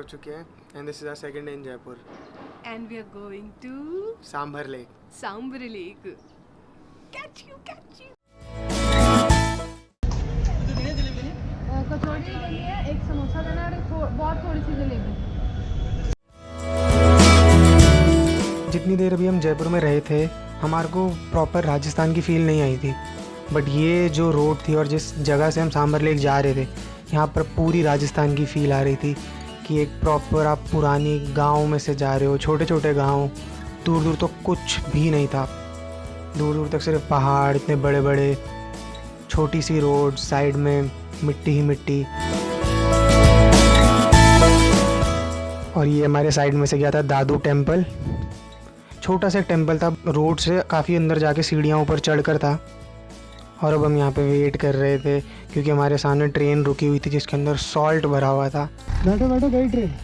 चुके हैं and this is our second day in Jaipur and we are going to Sambhar lake. Sambhar lake. Catch you kachori लेनी है, एक समोसा लेना है और बहुत थोड़ी सी जलेबी। जितनी देर अभी हम जयपुर में रहे थे हमारे को प्रॉपर राजस्थान की फील नहीं आई थी, बट ये जो रोड थी और जिस जगह से हम सांभर लेक जा रहे थे यहाँ पर पूरी राजस्थान की फ़ील आ रही थी कि एक प्रॉपर आप पुरानी गांव में से जा रहे हो। छोटे छोटे गांव, दूर दूर तक कुछ भी नहीं था, दूर दूर तक सिर्फ पहाड़ इतने बड़े बड़े, छोटी सी रोड, साइड में मिट्टी ही मिट्टी। और ये हमारे साइड में से गया था दादू टेम्पल। छोटा सा टेम्पल था, रोड से काफ़ी अंदर जाके सीढ़ियाँ ऊपर चढ़ कर था। और अब हम यहाँ पे वेट कर रहे थे क्योंकि हमारे सामने ट्रेन रुकी हुई थी जिसके अंदर सॉल्ट भरा हुआ था। बैठो बैठो गई ट्रेन।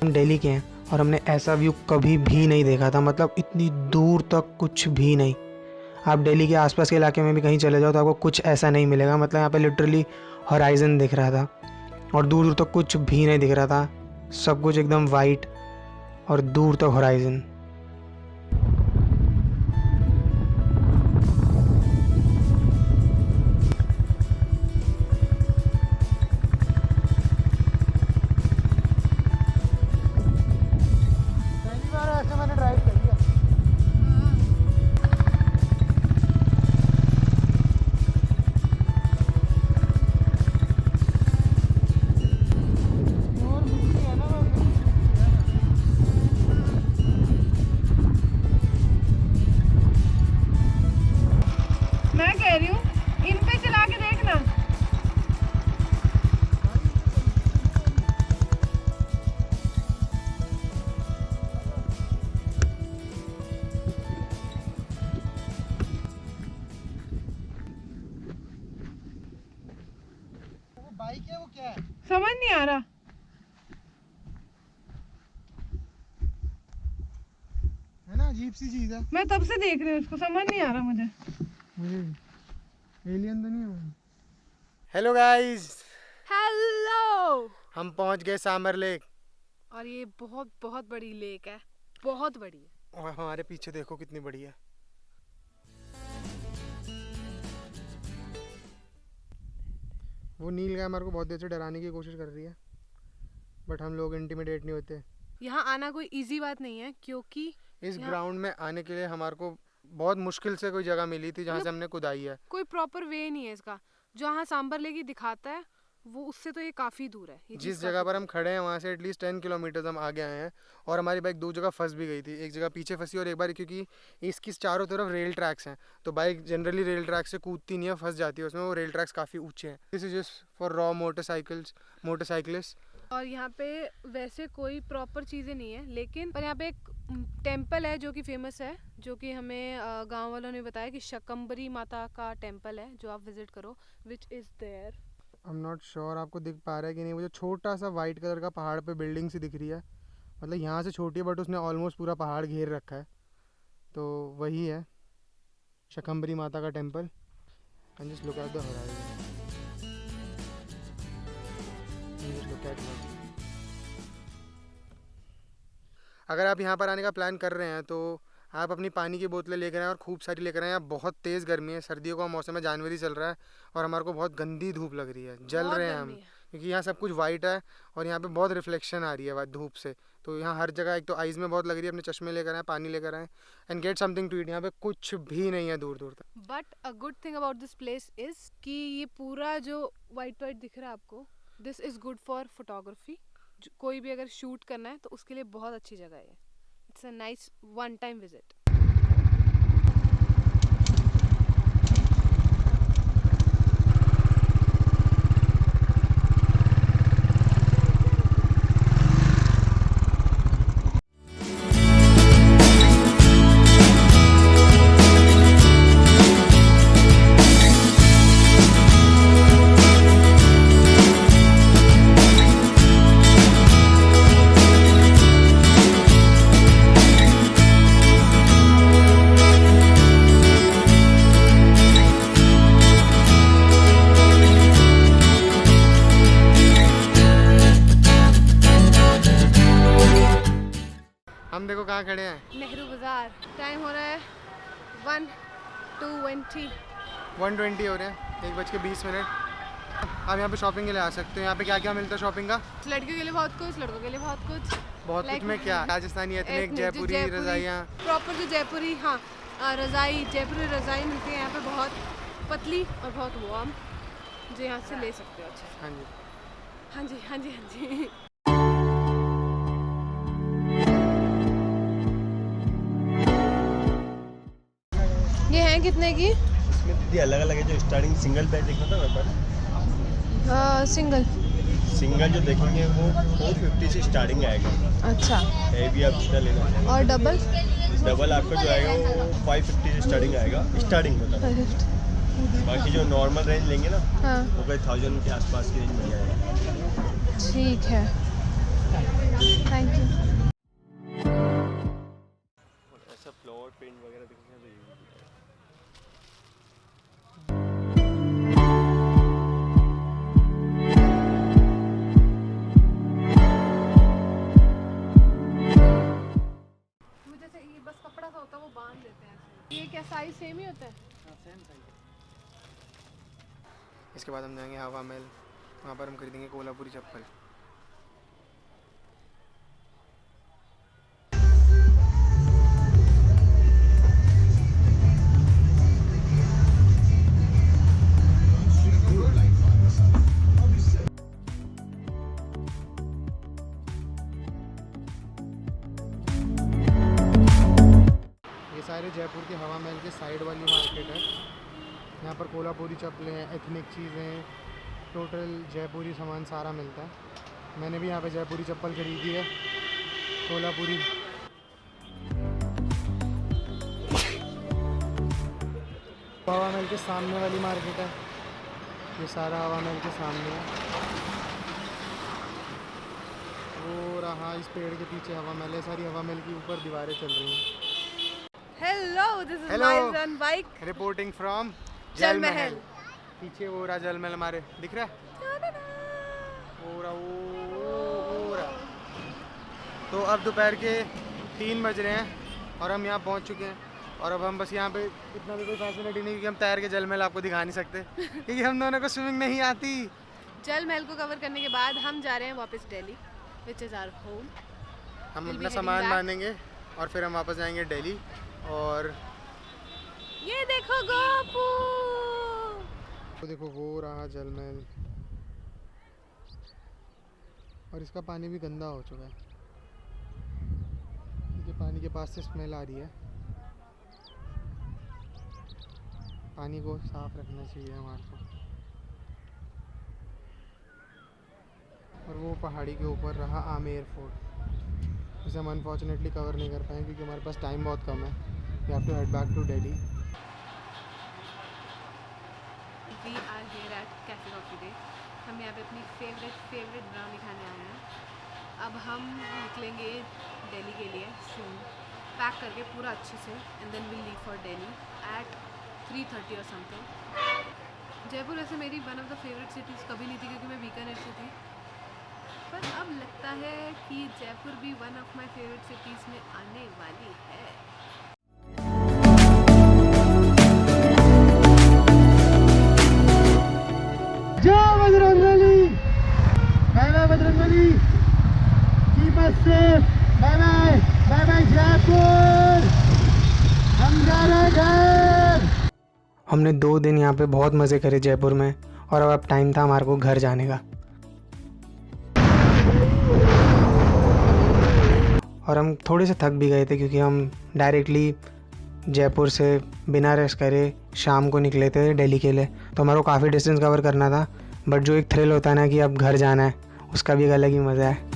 हम दिल्ली के हैं और हमने ऐसा व्यू कभी भी नहीं देखा था, मतलब इतनी दूर तक कुछ भी नहीं। आप दिल्ली के आसपास के इलाके में भी कहीं चले जाओ तो आपको कुछ ऐसा नहीं मिलेगा। मतलब यहाँ पे लिटरली हॉराइजन दिख रहा था और दूर दूर तक कुछ भी नहीं दिख रहा था, सब कुछ एकदम वाइट और दूर तक हॉराइजन। मैं कह रही हूँ इन पे चला के देखना। वो बाइक है, वो क्या है समझ नहीं आ रहा। है ना, अजीब सी चीज़ है। मैं तब से देख रही हूँ उसको, समझ नहीं आ रहा मुझे एलियन तो नहीं है। Hello guys, hello. हम पहुंच गए सांभर लेक और ये बहुत बहुत बड़ी लेक है, बहुत बड़ी है। और हमारे पीछे देखो कितनी बड़ी है। वो नील गाय हमारे को बहुत देर से डराने की कोशिश कर रही है, बट हम लोग इंटिमिडेट नहीं होते। यहाँ आना कोई इजी बात नहीं है क्योंकि इस ग्राउंड में आने के लिए हमारे को बहुत मुश्किल से कोई जगह मिली थी जहाँ से हमने खुदाई है। कोई प्रॉपर वे नहीं है इसका। जहाँ सांबर लेक दिखाता है वो उससे तो ये काफ़ी दूर है। ये जिस जगह पर हम खड़े हैं वहाँ से एटलीस्ट 10 किलोमीटर हम आगे आए हैं और हमारी बाइक दो जगह फंस भी गई थी। एक जगह पीछे फंसी और एक बार क्योंकि इसकी चारों तरफ रेल ट्रैक्स हैं तो बाइक जनरली रेल ट्रैक से कूदती नहीं है, फंस जाती है उसमें। वो रेल ट्रैक्स काफ़ी ऊंचे हैं। This is just for raw motorcyclist. और यहाँ पे वैसे कोई प्रॉपर चीज़ें नहीं है, लेकिन पर यहाँ पे एक टेम्पल है जो कि फेमस है, जो कि हमें गांव वालों ने बताया कि शकंबरी माता का टेम्पल है जो आप विजिट करो, which is there. I am not sure आपको दिख पा रहा है कि नहीं। वो जो छोटा सा वाइट कलर का पहाड़ पे बिल्डिंग सी दिख रही है, मतलब यहाँ से छोटी है बट उसने ऑलमोस्ट पूरा पहाड़ घेर रखा है, तो वही है शकंबरी माता का temple. And just look at the horizon, just look at it. अगर आप यहाँ पर आने का प्लान कर रहे हैं तो आप अपनी पानी की बोतलें लेकर आएँ और खूब सारी लेकर आएँ। यहाँ बहुत तेज़ गर्मी है, सर्दियों का मौसम है, जनवरी चल रहा है और हमारे को बहुत गंदी धूप लग रही है, जल रहे हैं हम क्योंकि यहाँ सब कुछ वाइट है और यहाँ पे बहुत रिफ्लेक्शन आ रही है धूप से। तो यहाँ हर जगह एक तो आइज़ में बहुत लग रही है। अपने चश्मे लेकर आएँ, पानी लेकर आएँ and get something to eat. यहाँ पे कुछ भी नहीं है दूर दूर तक। But a good thing about this place is कि ये पूरा जो वाइट वाइट दिख रहा है आपको, this is good for photography. कोई भी अगर शूट करना है तो उसके लिए बहुत अच्छी जगह है। It's a nice one time visit. हम देखो कहाँ खड़े हैं, नेहरू बाजार। टाइम हो रहा है 1:20। 1:20 हो रहे हैं, 1:20। आप यहाँ पे शॉपिंग के लिए आ सकते हो। यहाँ पे क्या क्या मिलता है शॉपिंग का? लड़कियों के लिए बहुत कुछ, लड़कों के लिए बहुत कुछ। बहुत कुछ में क्या? राजस्थानी एथनिक, जयपुरी रजाइयाँ। प्रॉपर जो जयपुरी, हाँ रज़ाई, जयपुरी रज़ाई मिलती है यहाँ पे, बहुत पतली और बहुत वार्म, जो यहाँ से ले सकते हो। अच्छा हाँ जी, हाँ जी हाँ जी हाँ जी। ये हैं कितने की? इसमें दीदी अलग अलग है। जो स्टार्टिंग सिंगल बेड देखा था व्यापार, सिंगल जो देखेंगे वो 450 से स्टार्टिंग आएगा। अच्छा, हैवी आप जितना लेना चाहें। और डबल आपका जो आएगा वो 550 से स्टार्टिंग आएगा, स्टार्टिंग मतलब। बाकी जो नॉर्मल रेंज लेंगे ना, हाँ वो कोई 1000 के आसपास की रेंज मिल जाएगा। ठीक है, थैंक यू। ऐसा फ्लोर पेंट वगैरह देखेंगे तो ये भी जैसे ये बस कपड़ा सा होता है वो बांध देते हैं ऐसे। ये क्या साइज सेम ही होता है? Same size. इसके बाद हम जाएंगे हवा महल, वहाँ पर हम खरीदेंगे कोल्हापुरी चप्पल। सारे जयपुर के हवा महल के साइड वाली मार्केट है। यहाँ पर कोल्हापुरी चप्पलें हैं, एथनिक चीज़ें, टोटल जयपुरी सामान सारा मिलता है। मैंने भी यहाँ पे जयपुरी चप्पल खरीदी है, कोल्हापुरी। हवा महल के सामने वाली मार्केट है, ये सारा हवा महल के सामने है। वो रहा इस पेड़ के पीछे हवा महल है, सारी हवा महल की ऊपर दीवारें चल रही हैं। Hello, this is Hello. My run bike. Reporting from जल महल। पीछे वो रहा जल महल हमारे, दिख रहा है? वो रहा। तो अब दोपहर के 3 बज रहे हैं और हम यहाँ पहुँच चुके हैं। और अब हम बस यहाँ पे इतना भी कोई फैसिलिटी नहीं, क्योंकि हम तैर के जल महल आपको दिखा नहीं सकते, क्योंकि हम दोनों को स्विमिंग नहीं आती। जल महल को कवर करने के बाद हम जा रहे हैं वापस Delhi, which is our home. हम We'll be अपना heading सामान back. बांधेंगे और फिर हम वापस जाएंगे दिल्ली। और ये देखो गोपू, वो देखो वो रहा जल महल, और इसका पानी भी गंदा हो चुका है, क्योंकि पानी के पास से स्मेल आ रही है। पानी को साफ रखना चाहिए हमारे को। और वो पहाड़ी के ऊपर रहा आमेर फोर्ट, जिसे हम अनफॉर्चुनेटली कवर नहीं कर पाए क्योंकि हमारे पास टाइम बहुत कम है। We have to head back to Delhi. We are here at Cafe Coffee Day. हम यहाँ पे अपनी फेवरेट ब्राउनी खाने आए हैं। अब हम निकलेंगे दिल्ली के लिए सून, पैक करके पूरा अच्छे से, and then will leave for Delhi at 3:30 और समथिंग। जयपुर ऐसे मेरी one of the favourite cities कभी नहीं थी, क्योंकि मैं बीकानेर से थी, पर अब लगता है कि जयपुर भी one of my favourite cities में आने वाली है। जय Bajrangbali, bye Bajrangbali, keep us safe, bye Jaipur, हम जा रहे हैं घर। हमने 2 दिन यहाँ पे बहुत मज़े करे जयपुर में, और अब टाइम था हमारे को घर जाने का। और हम थोड़े से थक भी गए थे क्योंकि हम डायरेक्टली जयपुर से बिना रेस्ट करे शाम को निकले थे दिल्ली के लिए। तो हमारे को काफ़ी डिस्टेंस कवर करना था, बट जो एक थ्रिल होता है ना कि अब घर जाना है, उसका भी एक अलग ही मज़ा है।